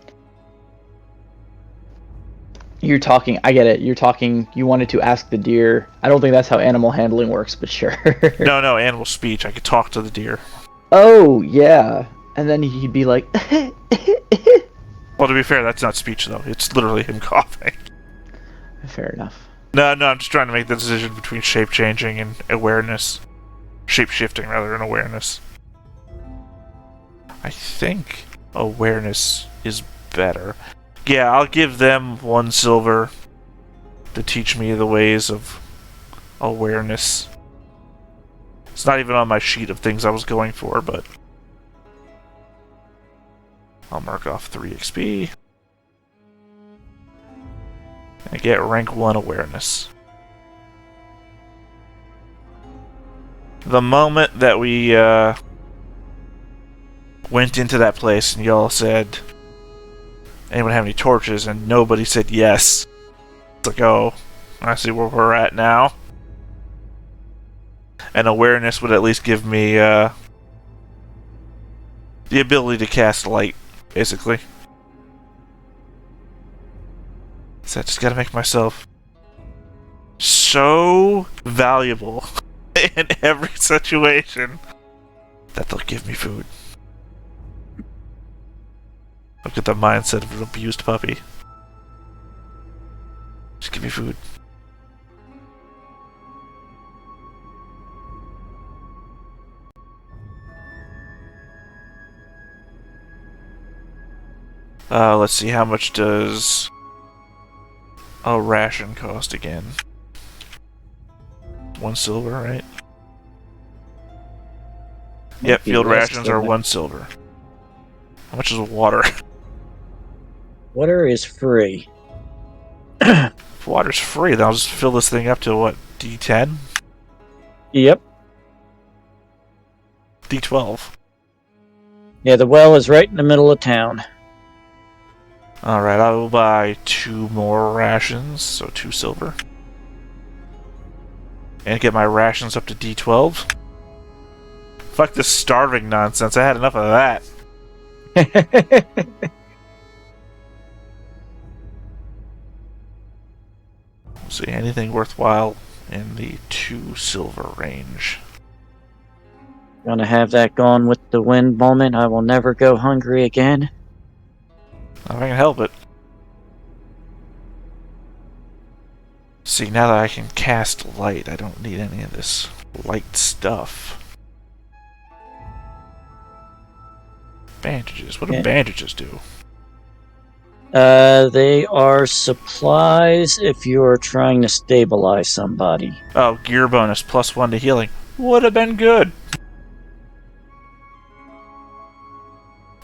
You're talking, I get it. You're talking, you wanted to ask the deer. I don't think that's how animal handling works, but sure. No, animal speech. I could talk to the deer. Oh, yeah. And then he'd be like, Well, to be fair, that's not speech, though. It's literally him coughing. Fair enough. No, I'm just trying to make the decision between shape-changing and awareness. Shape-shifting, rather, than awareness. I think awareness is better. Yeah, I'll give them 1 silver to teach me the ways of awareness. It's not even on my sheet of things I was going for, but I'll mark off 3 XP. And get rank 1 awareness. The moment that we went into that place and y'all said, anyone have any torches? And nobody said yes. It's like, oh, I see where we're at now. And awareness would at least give me the ability to cast light, basically. So I just gotta make myself so valuable in every situation that they'll give me food. Look at the mindset of an abused puppy. Just give me food. Let's see, how much does a ration cost again? 1 silver, right? Yep, field rations are 1 silver. How much is water? Water is free. If water's free, then I'll just fill this thing up to what, D10? Yep. D12. Yeah, the well is right in the middle of town. Alright, I will buy 2 more rations, so 2 silver. And get my rations up to D12. Fuck this starving nonsense, I had enough of that. See, anything worthwhile in the 2 silver range. Gonna have that gone with the wind moment. I will never go hungry again. If I can help it. See, now that I can cast light, I don't need any of this light stuff. Bandages. What do bandages do? They are supplies if you're trying to stabilize somebody. Oh, gear bonus, +1 to healing. Would have been good.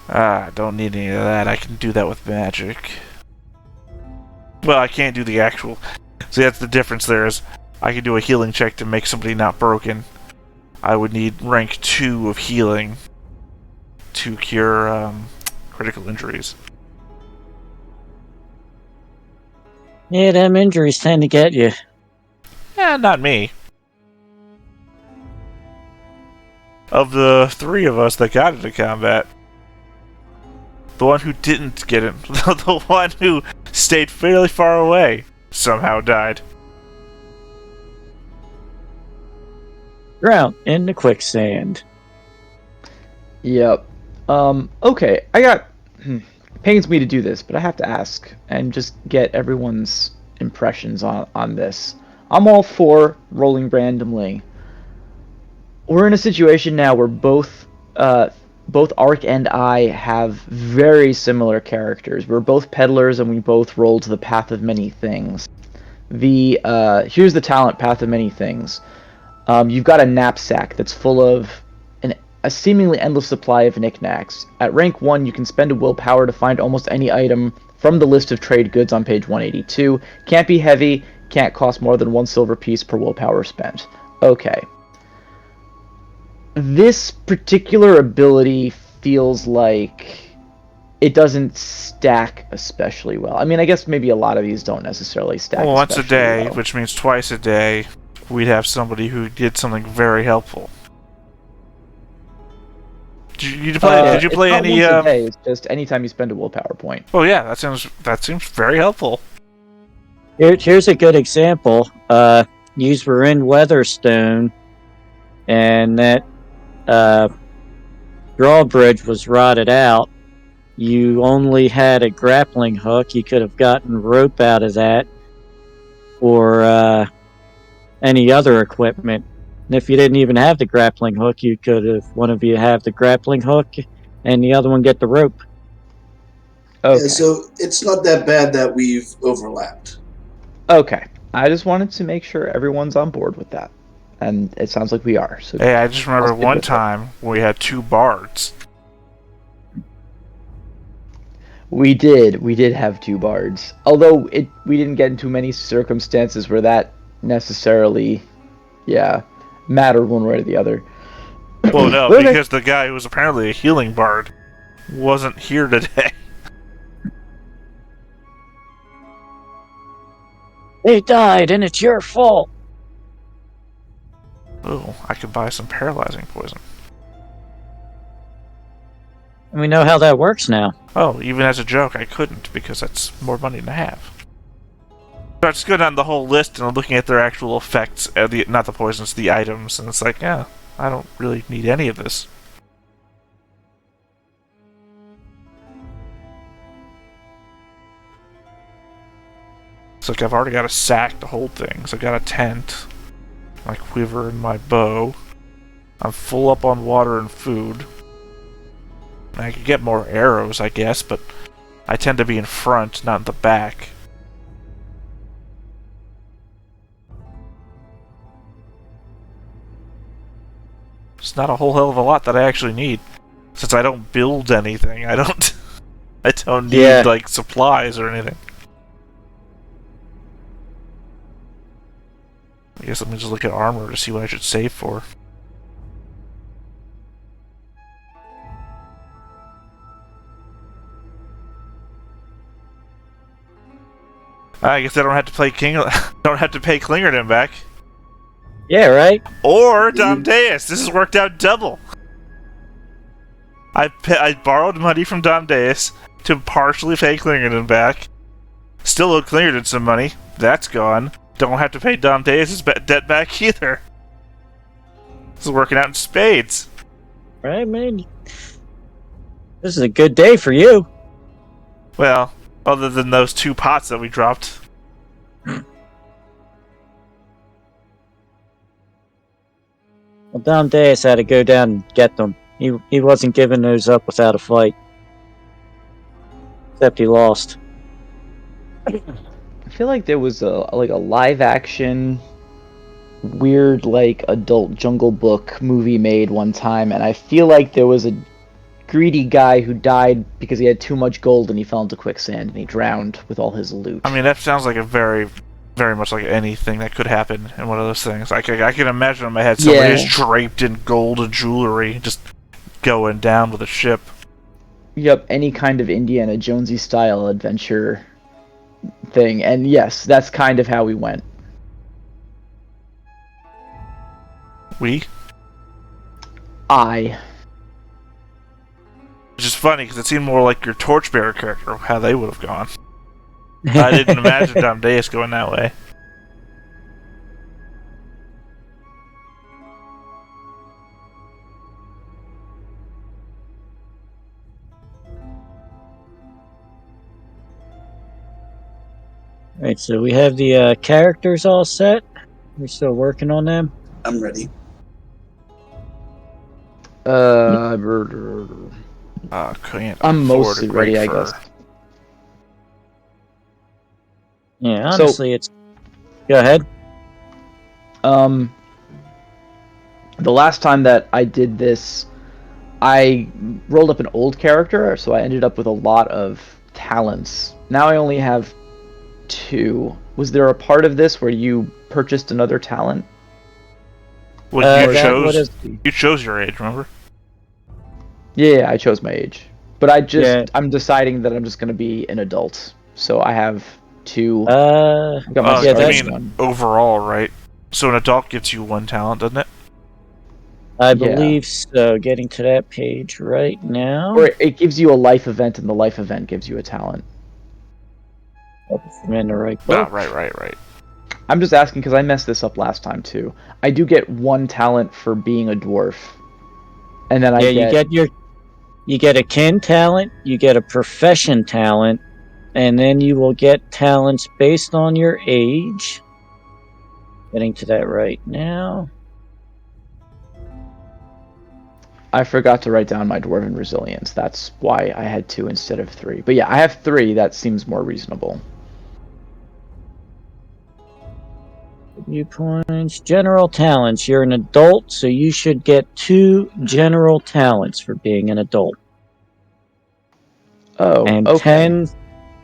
Ah, don't need any of that. I can do that with magic. Well, I can't do the actual... See, that's the difference there is I can do a healing check to make somebody not broken. I would need rank 2 of healing to cure critical injuries. Yeah, them injuries tend to get you. Eh, not me. Of the 3 of us that got into combat, the one who didn't get it, the one who stayed fairly far away, somehow died. Drown in the quicksand. Yep. Okay, I got... pains me to do this, but I have to ask and just get everyone's impressions on this. I'm all for rolling randomly. We're in a situation now where both Ark and I have very similar characters. We're both peddlers and we both roll to the path of many things. Here's the talent path of many things. You've got a knapsack that's full of a seemingly endless supply of knickknacks. At rank 1, you can spend a willpower to find almost any item from the list of trade goods on page 182. Can't be heavy, can't cost more than 1 silver piece per willpower spent. Okay. This particular ability feels like it doesn't stack especially well. I mean, I guess maybe a lot of these don't necessarily stack Well, once a especially day, well. which means twice a day, we'd have somebody who did something very helpful. Did you play it's any? not once a day, it's just anytime you spend a willpower point. Oh yeah, that seems very helpful. Here's a good example. You were in Weatherstone, and that drawbridge was rotted out. You only had a grappling hook. You could have gotten rope out of that, or any other equipment. And if you didn't even have the grappling hook, you could have one of you have the grappling hook, and the other one get the rope. Okay. Yeah, so it's not that bad that we've overlapped. Okay. I just wanted to make sure everyone's on board with that. And it sounds like we are. So Hey, I just remember I'll stick one with it. time we had 2 bards. We did have 2 bards. Although we didn't get into many circumstances where that necessarily mattered one way or the other. Well, no, Okay. because the guy who was apparently a healing bard wasn't here today. They died, and it's your fault. Oh, I could buy some paralyzing poison. And we know how that works now. Oh, even as a joke, I couldn't, because that's more money than I have. So I just go down the whole list and I'm looking at their actual effects, not the poisons, the items, and it's like, yeah, I don't really need any of this. It's like I've already got a sack to hold things. I've got a tent, my quiver, and my bow. I'm full up on water and food. I could get more arrows, I guess, but I tend to be in front, not in the back. It's not a whole hell of a lot that I actually need. since I don't build anything. I don't need like supplies or anything. I guess let me just look at armor to see what I should save for. I guess I don't have to play don't have to pay Klingerton back. Yeah, right? Or Domdeus. This has worked out double. I borrowed money from Domdeus to partially pay Klingerton back. Still owe Klingerton some money. That's gone. Don't have to pay Domdeus' debt back either. This is working out in spades. Right, man. This is a good day for you. Well, other than those 2 pots that we dropped. Well, Dom Deus had to go down and get them. He wasn't giving those up without a fight. Except he lost. I feel like there was a live action weird like adult Jungle Book movie made one time, and I feel like there was a greedy guy who died because he had too much gold and he fell into quicksand and he drowned with all his loot. I mean, that sounds like a very much like anything that could happen in one of those things. I can imagine in my head somebody is draped in gold and jewelry just going down with a ship. Yep, any kind of Indiana Jonesy style adventure thing, and yes, that's kind of how we went. Which is funny because it seemed more like your Torchbearer character, how they would have gone. I didn't imagine Domdeus going that way. Alright, so we have the characters all set. We're still working on them. I'm ready. I'm mostly ready, I guess. Yeah, honestly, it's... Go ahead. The last time that I did this, I rolled up an old character, so I ended up with a lot of talents. Now I only have 2. Was there a part of this where you purchased another talent? Well, you chose your age, remember? Yeah, I chose my age. But I'm deciding that I'm just going to be an adult. So I have 2. You mean overall, right? So an adult gives you 1 talent, doesn't it? I believe so. Getting to that page right now. Or it gives you a life event, and the life event gives you a talent. I'm in the right book. Right. I'm just asking because I messed this up last time too. I do get 1 talent for being a dwarf, and then you get a kin talent, you get a profession talent, and then you will get talents based on your age. Getting to that right now. I forgot to write down my dwarven resilience. That's why I had 2 instead of 3. But yeah, I have 3. That seems more reasonable. Viewpoints, general talents. You're an adult, so you should get 2 general talents for being an adult. Oh, and okay.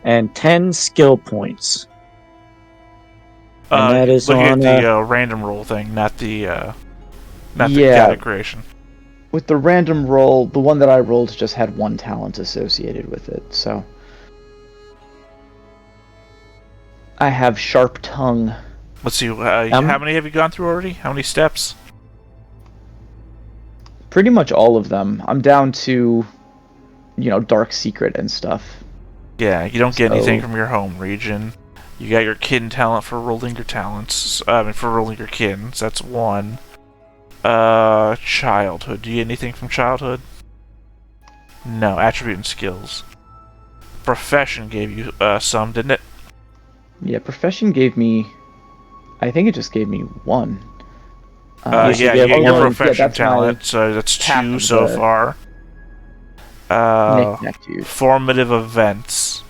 10 skill points. And that is looking on at the random roll thing, not the categorization. With the random roll, the one that I rolled just had 1 talent associated with it, so I have sharp tongue. Let's see, how many have you gone through already? How many steps? Pretty much all of them. I'm down to, dark secret and stuff. Yeah, you don't get anything from your home region. You got your kin talent for rolling your talents. For rolling your kin. So that's 1. Childhood. Do you get anything from childhood? No. Attribute and skills. Profession gave you some, didn't it? Yeah, profession gave me... I think it just gave me 1. You get your profession talent, so that's 2 so far. Formative events.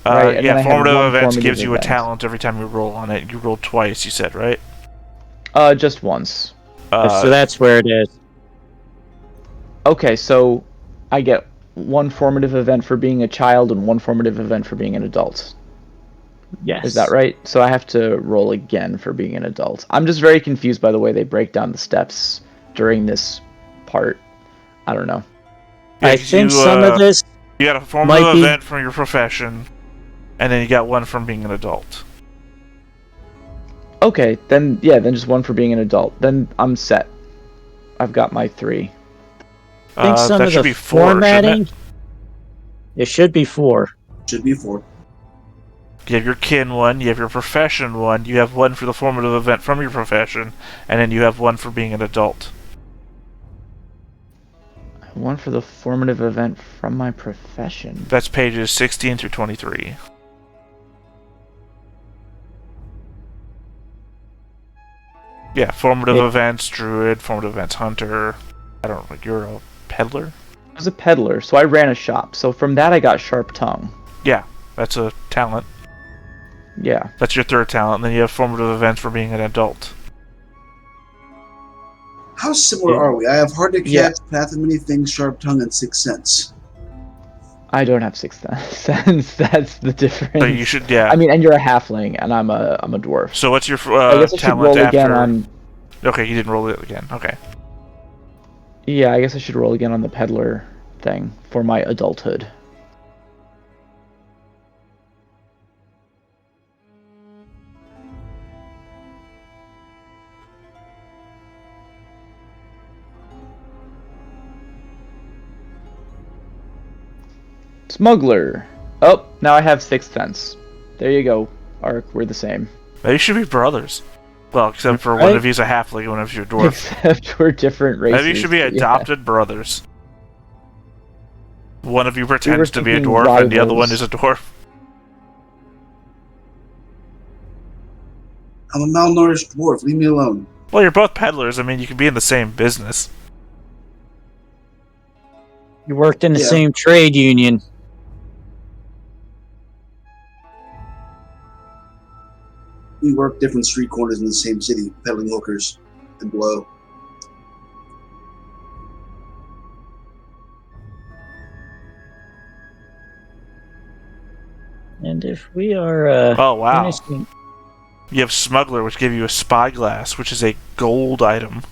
Formative events gives you a talent every time you roll on it. You roll twice, you said, right? Just once. So that's where it is. Okay, so I get one formative event for being a child and one formative event for being an adult. Yes. Is that right? So I have to roll again for being an adult. I'm just very confused by the way they break down the steps during this part. I don't know. Yeah, I 'cause think some of this you got a formative might be. event from your profession, and then you got one from being an adult. Okay, then then just one for being an adult. Then I'm set. I've got my 3. I think some That of should the be 4, shouldn't formatting. it? It should be 4. Should be 4. You have your kin one, you have your profession one, you have one for the formative event from your profession, and then you have one for being an adult. One for the formative event from my profession. That's pages 16 through 23. Yeah, formative events, druid, formative events, hunter. I don't know, you're a peddler? I was a peddler, so I ran a shop. So from that I got sharp tongue. Yeah, that's a talent. Yeah. That's your 3rd talent, and then you have formative events for being an adult. How similar are we? I have hard to catch, path of many things, sharp tongue, and sixth sense. I don't have 6th sense. That's the difference. So you should, yeah. I mean, and you're a halfling, and I'm a dwarf. So what's your I guess I should talent roll after? again on. Okay, you didn't roll it again. Okay. Yeah, I guess I should roll again on the peddler thing for my adulthood. Smuggler. Oh, now I have 6th sense. There you go, Ark. We're the same. They should be brothers. Well, except for one Right? of you's a halfling and one of you's a dwarf. Except we're different races. Maybe you should be but adopted brothers. One of you pretends to be a thinking dwarf and the other one rivals. is a dwarf. I'm a malnourished dwarf. Leave me alone. Well, you're both peddlers. I mean, you can be in the same business. You worked in the Yeah. same trade union. We work different street corners in the same city, peddling hookers and blow. And if we are Oh, wow. finishing, You have smuggler, which gives you a spyglass, which is a gold item.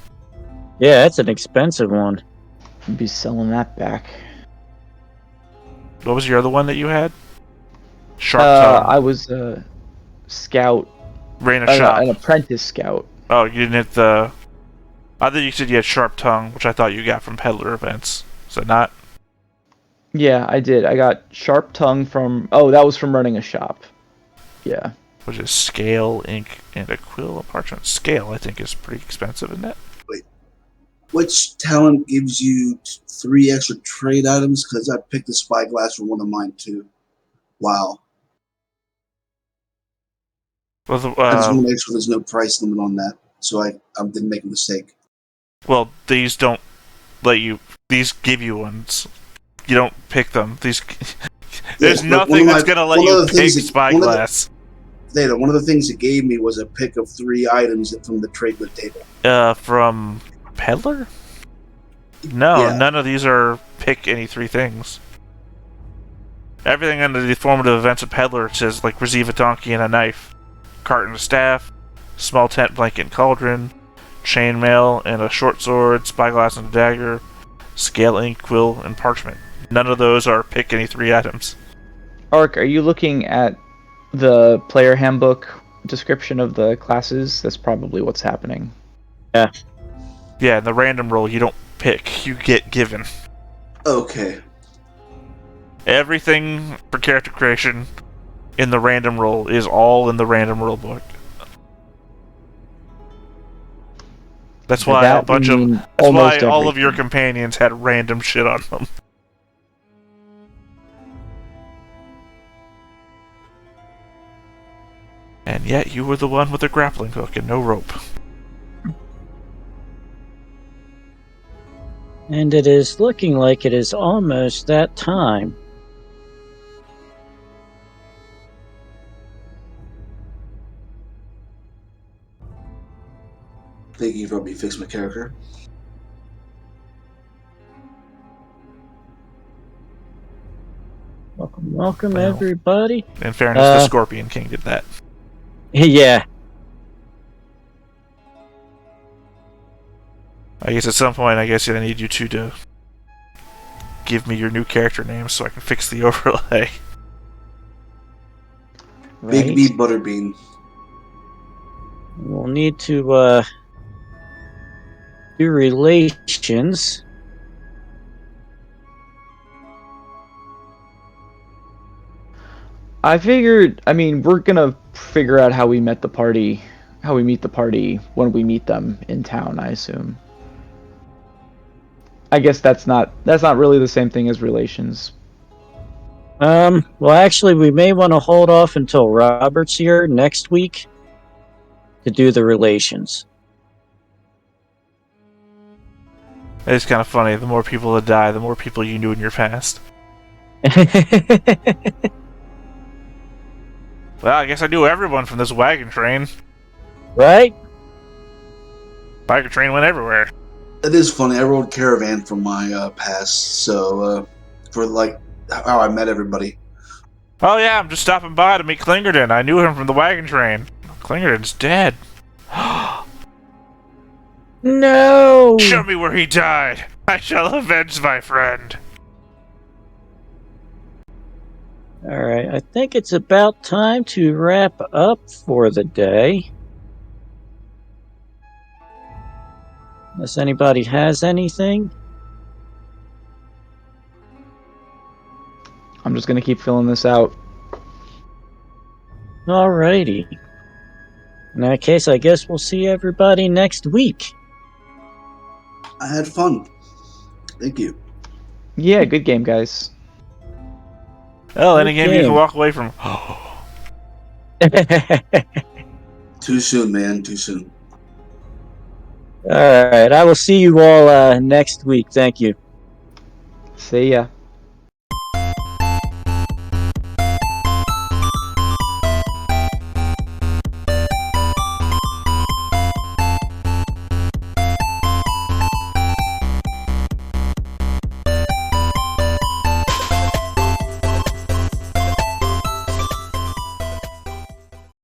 yeah, that's an expensive one. I'd be selling that back. What was your other one that you had? Sharp tongue. I was a scout, Rain of shop. an apprentice scout. Oh, you didn't hit the... I thought you said you had sharp tongue, which I thought you got from peddler events. Is that not? Yeah, I did. I got sharp tongue from. Oh, that was from running a shop. Yeah. Which is scale, ink, and a quill of parchment. Scale, I think, is pretty expensive, isn't it? Which talent gives you 3 extra trade items? Because I picked the spyglass for one of mine too. Wow. Well, I just want to make sure there's no price limit on that, so I didn't make a mistake. well, these don't let you... These give you ones. You don't pick them. These... There's Yeah, nothing that's going to let you pick spyglass. Data. One of the things it gave me was a pick of 3 items from the trade with table. From peddler? No, Yeah. none of these are pick any 3 things. Everything under the formative events of peddler says, like, receive a donkey and a knife, cart and a staff, small tent, blanket and cauldron, chainmail and a short sword, spyglass and a dagger, scale, ink, quill, and parchment. None of those are pick any 3 items. Ark, are you looking at the player handbook description of the classes? That's probably what's happening. Yeah. Yeah, in the random roll, you don't pick, you get given. Okay. Everything for character creation in the random roll is all in the random roll book. That's why That a bunch of mean that's why almost all of your everything. companions had random shit on them. And yet you were the one with the grappling hook and no rope. And it is looking like it is almost that time. Thank you for helping me fix my character. Welcome, Well. everybody. In fairness, the Scorpion King did that. Yeah. I guess at some point, I need you two to give me your new character names so I can fix the overlay. Right. Big B Butterbean. We'll need to do relations. I figured. I mean, we're gonna figure out how we met the party, how we meet the party when we meet them in town. I assume. I guess that's not really the same thing as relations. Well, actually, we may want to hold off until Robert's here next week to do the relations. It's kind of funny. The more people that die, the more people you knew in your past. Well, I guess I knew everyone from this wagon train. Right? Wagon train went everywhere. It is funny. I rode Caravan from my past, so for like how I met everybody. Oh yeah, I'm just stopping by to meet Clingerton. I knew him from the wagon train. Clingerton's dead. No! Show me where he died. I shall avenge my friend. Alright, I think it's about time to wrap up for the day. Unless anybody has anything. I'm just gonna keep filling this out. Alrighty. In that case, I guess we'll see everybody next week. I had fun. Thank you. Yeah, good game, guys. Well, any game you Okay. can walk away from. Too soon, man. Too soon. Alright, I will see you all next week. Thank you. See ya.